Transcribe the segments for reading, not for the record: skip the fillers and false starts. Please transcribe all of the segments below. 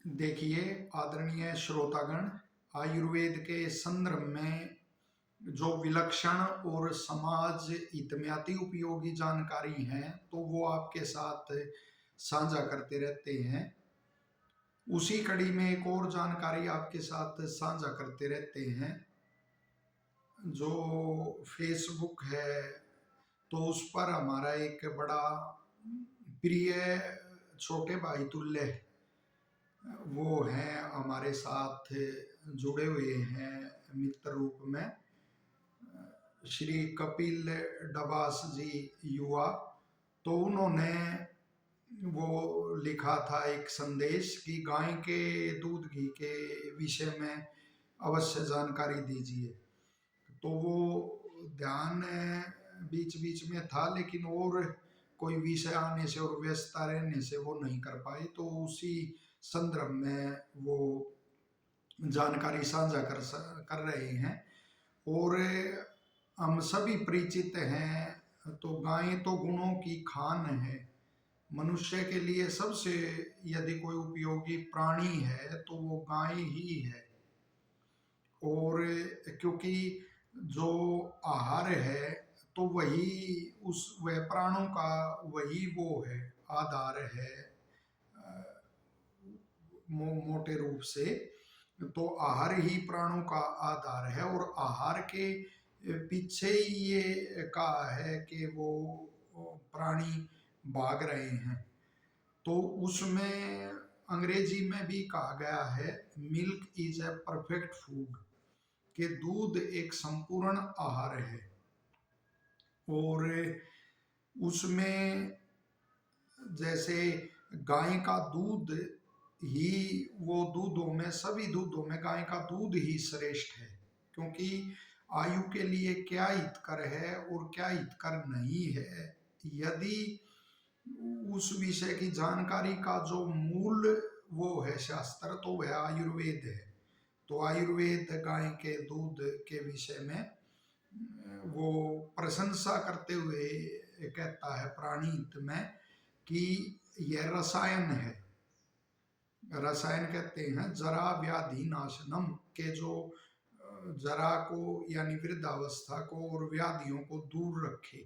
देखिए आदरणीय श्रोतागण, आयुर्वेद के संदर्भ में जो विलक्षण और समाज हितम्याती उपयोगी जानकारी है तो वो आपके साथ साझा करते रहते हैं। उसी कड़ी में एक और जानकारी आपके साथ साझा करते रहते हैं। जो फेसबुक है तो उस पर हमारा एक बड़ा प्रिय छोटे भाई तुल्य वो हैं, हमारे साथ जुड़े हुए हैं मित्र रूप में, श्री कपिल डबास जी युवा। तो उन्होंने वो लिखा था एक संदेश कि गाय के दूध घी के विषय में अवश्य जानकारी दीजिए। तो वो ध्यान बीच बीच में था, लेकिन और कोई विषय आने से और व्यस्तता रहने से वो नहीं कर पाए। तो उसी संदर्भ में वो जानकारी साझा कर रहे हैं। और हम सभी परिचित हैं, तो गाय तो गुणों की खान है। मनुष्य के लिए सबसे यदि कोई उपयोगी प्राणी है तो वो गाय ही है। और क्योंकि जो आहार है तो वही उस वह प्राणों का वही वो है, आधार है मोटे रूप से। तो आहार ही प्राणों का आधार है और आहार के पीछे ही ये कहा है कि वो प्राणी भाग रहे हैं। तो उसमें अंग्रेजी में भी कहा गया है, milk is a perfect food, कि दूध एक संपूर्ण आहार है। और उसमें जैसे गाय का दूध ही, वो दूधों में सभी दूधों में गाय का दूध ही श्रेष्ठ है। क्योंकि आयु के लिए क्या हितकर है और क्या हितकर नहीं है, यदि उस विषय की जानकारी का जो मूल वो है शास्त्र, तो वह आयुर्वेद है। तो आयुर्वेद गाय के दूध के विषय में वो प्रशंसा करते हुए कहता है प्राणी हित में कि यह रसायन है। रसायन कहते हैं जरा व्याधि नाशनम, के जो जरा को यानी वृद्धावस्था को और व्याधियों को दूर रखे।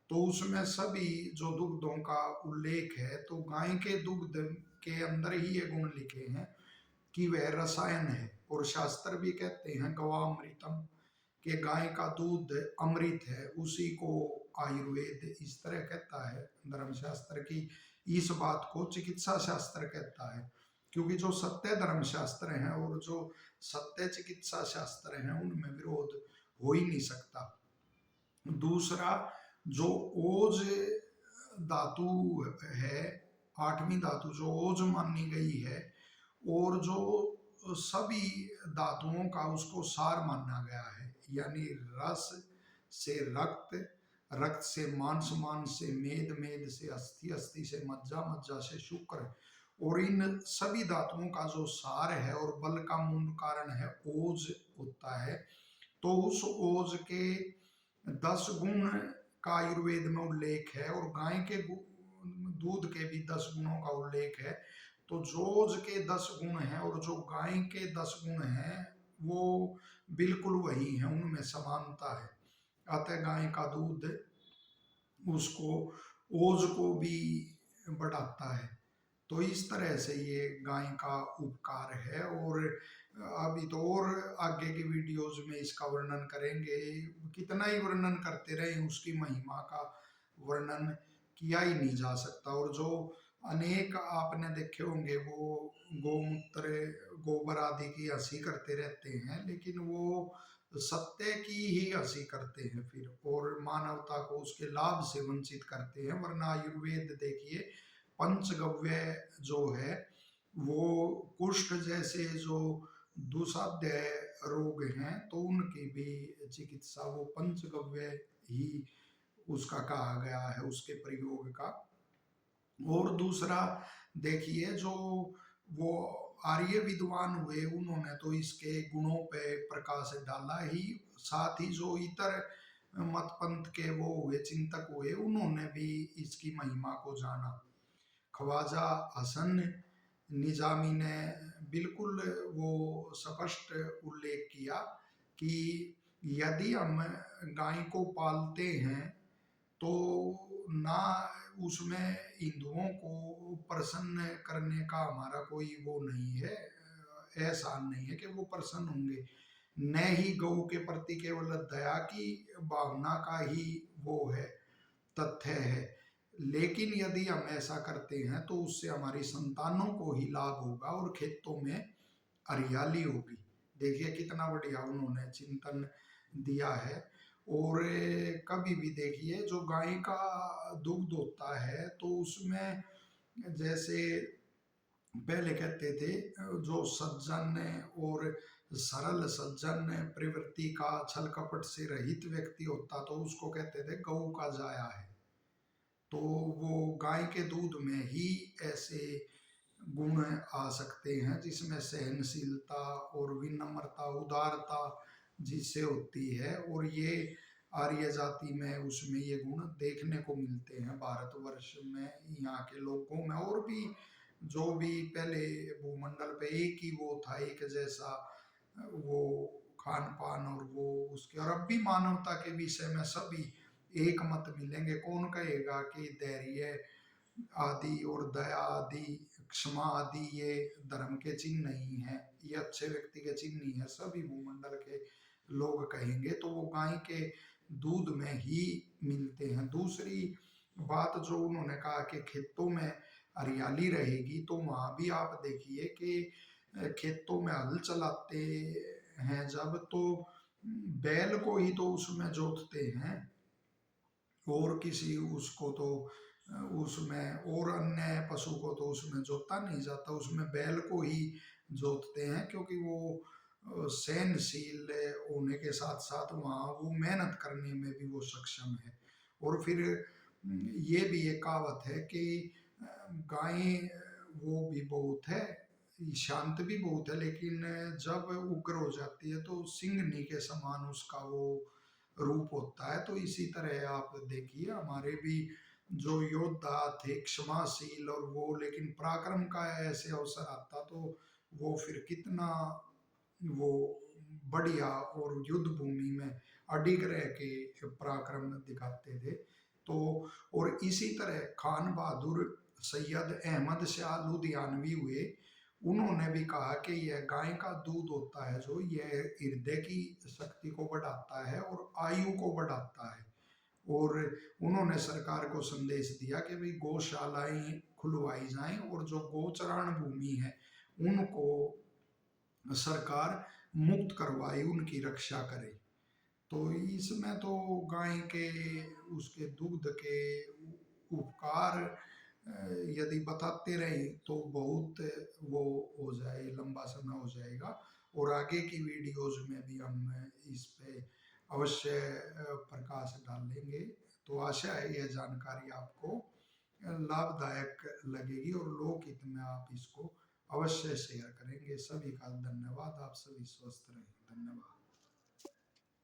तो उसमें सभी जो दुग्धों का उल्लेख है, तो गाय के दुग्ध के अंदर ही ये गुण लिखे हैं कि वह रसायन है। और शास्त्र भी कहते हैं गवामृतम, के गाय का दूध अमृत है, उसी को आयुर्वेद इस तरह कहता है। धर्मशास्त्र की इस बात को चिकित्सा शास्त्र कहता है, क्योंकि जो सत्य धर्म शास्त्र हैं और जो सत्य चिकित्सा शास्त्र हैं उनमें विरोध हो ही नहीं सकता। दूसरा, जो ओज धातु है, आठवीं धातु जो ओज मानी गई है, और जो सभी धातुओं का उसको सार माना गया है, यानी रस से रक्त, रक्त से मांस, मांस से मेद, मेद से अस्थि, अस्थि से मज्जा, मज्जा से शुक्र। और इन सभी धातुओं का जो सार है और बल का मूल कारण है ओज होता है। तो उस ओज के 10 गुण का आयुर्वेद में उल्लेख है और गाय के दूध के भी 10 गुणों का उल्लेख है। तो जोज के 10 गुण हैं और जो गाय के 10 गुण हैं वो बिल्कुल वही हैं, उनमें समानता है। अतः गाय का दूध उसको ओज को भी बढ़ाता है। तो इस तरह से ये गाय का उपकार है। और अभी तो और आगे की वीडियोज में इसका वर्णन करेंगे। कितना ही वर्णन करते रहे, उसकी महिमा का वर्णन किया ही नहीं जा सकता। और जो अनेक आपने देखे होंगे वो गौमूत्र, गोबर आदि की हंसी करते रहते हैं, लेकिन वो सत्य की ही हंसी करते हैं फिर, और मानवता को उसके लाभ से वंचित करते हैं। वरना आयुर्वेद देखिए, पंचगव्य जो है वो कुष्ठ जैसे जो दुसाध्य रोग हैं तो उनकी भी चिकित्सा वो पंचगव्य ही उसका कहा गया है, उसके प्रयोग का। और दूसरा देखिए, जो वो आर्य विद्वान हुए उन्होंने तो इसके गुणों पे प्रकाश डाला ही, साथ ही जो इतर मत पंथ के वो हुए चिंतक हुए उन्होंने भी इसकी महिमा को जाना। ख्वाजा हसन निजामी ने बिल्कुल वो स्पष्ट उल्लेख किया कि यदि हम गाय को पालते हैं तो ना उसमें हिंदुओं को प्रसन्न करने का हमारा कोई वो नहीं है, एहसान नहीं है कि वो प्रसन्न होंगे। न ही गौ के प्रति केवल दया की भावना का ही वो है, तथ्य है। लेकिन यदि हम ऐसा करते हैं तो उससे हमारी संतानों को ही लाभ होगा और खेतों में हरियाली होगी। देखिए कितना बढ़िया उन्होंने चिंतन दिया है। और कभी भी देखिए जो गाय का दुग्ध होता है तो उसमें जैसे पहले कहते थे जो सज्जन और सरल सज्जन प्रवृत्ति का छल कपट से रहित व्यक्ति होता तो उसको कहते थे गऊ का जाया है। तो वो गाय के दूध में ही ऐसे गुण आ सकते हैं जिसमें सहनशीलता और विनम्रता उदारता जिससे होती है, और ये आर्य जाति में उसमें ये गुण देखने को मिलते हैं भारतवर्ष में, यहाँ के लोगों में। और भी जो भी पहले भूमंडल पे एक ही वो था, एक जैसा वो खान पान और वो उसके, और अब भी मानवता के विषय में सभी एक मत मिलेंगे। कौन कहेगा कि धैर्य आदि और दया आदि क्षमा आदि ये धर्म के चिन्ह नहीं है, ये अच्छे व्यक्ति के चिन्ह नहीं है, सभी भूमंडल के लोग कहेंगे। तो वो गाय के दूध में ही मिलते हैं। दूसरी बात जो उन्होंने कहा कि खेतों में हरियाली रहेगी, तो वहां भी आप देखिए कि खेतों में हल चलाते हैं जब, तो बैल को ही तो उसमें जोतते हैं और किसी उसको तो उसमें और अन्य पशु को तो उसमें जोता नहीं जाता, उसमें बैल को ही जोतते हैं, क्योंकि वो सहनशील होने के साथ साथ वहाँ वो मेहनत करने में भी वो सक्षम है। और फिर ये भी एक कहावत है कि गाय वो भी बहुत है, शांत भी बहुत है, लेकिन जब उग्र हो जाती है तो सिंहनी के समान उसका वो रूप होता है। तो इसी तरह आप देखिए हमारे भी जो योद्धा थे क्षमाशील और वो, लेकिन पराक्रम का ऐसे अवसर आता तो वो फिर कितना वो बढ़िया और युद्ध भूमि में अडिग रह के पराक्रम दिखाते थे। तो और इसी तरह खान बहादुर सैयद अहमद शाह लुधियानवी हुए, उन्होंने भी कहा कि यह गाय का दूध होता है जो यह हृदय की शक्ति को बढ़ाता है और आयु को बढ़ाता है। और उन्होंने सरकार को संदेश दिया कि भाई गौशालाएं खुलवाई जाएं और जो गोचरण भूमि है उनको सरकार मुक्त करवाए, उनकी रक्षा करे। तो इसमें तो गाय के उसके दूध के उपकार यदि बताते रहे तो बहुत वो हो जाए, लंबा समय हो जाएगा। और आगे की वीडियोज में भी हम इस पे अवश्य प्रकाश डालेंगे। तो आशा है यह जानकारी आपको लाभदायक लगेगी और लोकहित में आप इसको अवश्य शेयर करेंगे। सभी का धन्यवाद। आप सभी स्वस्थ रहें। धन्यवाद।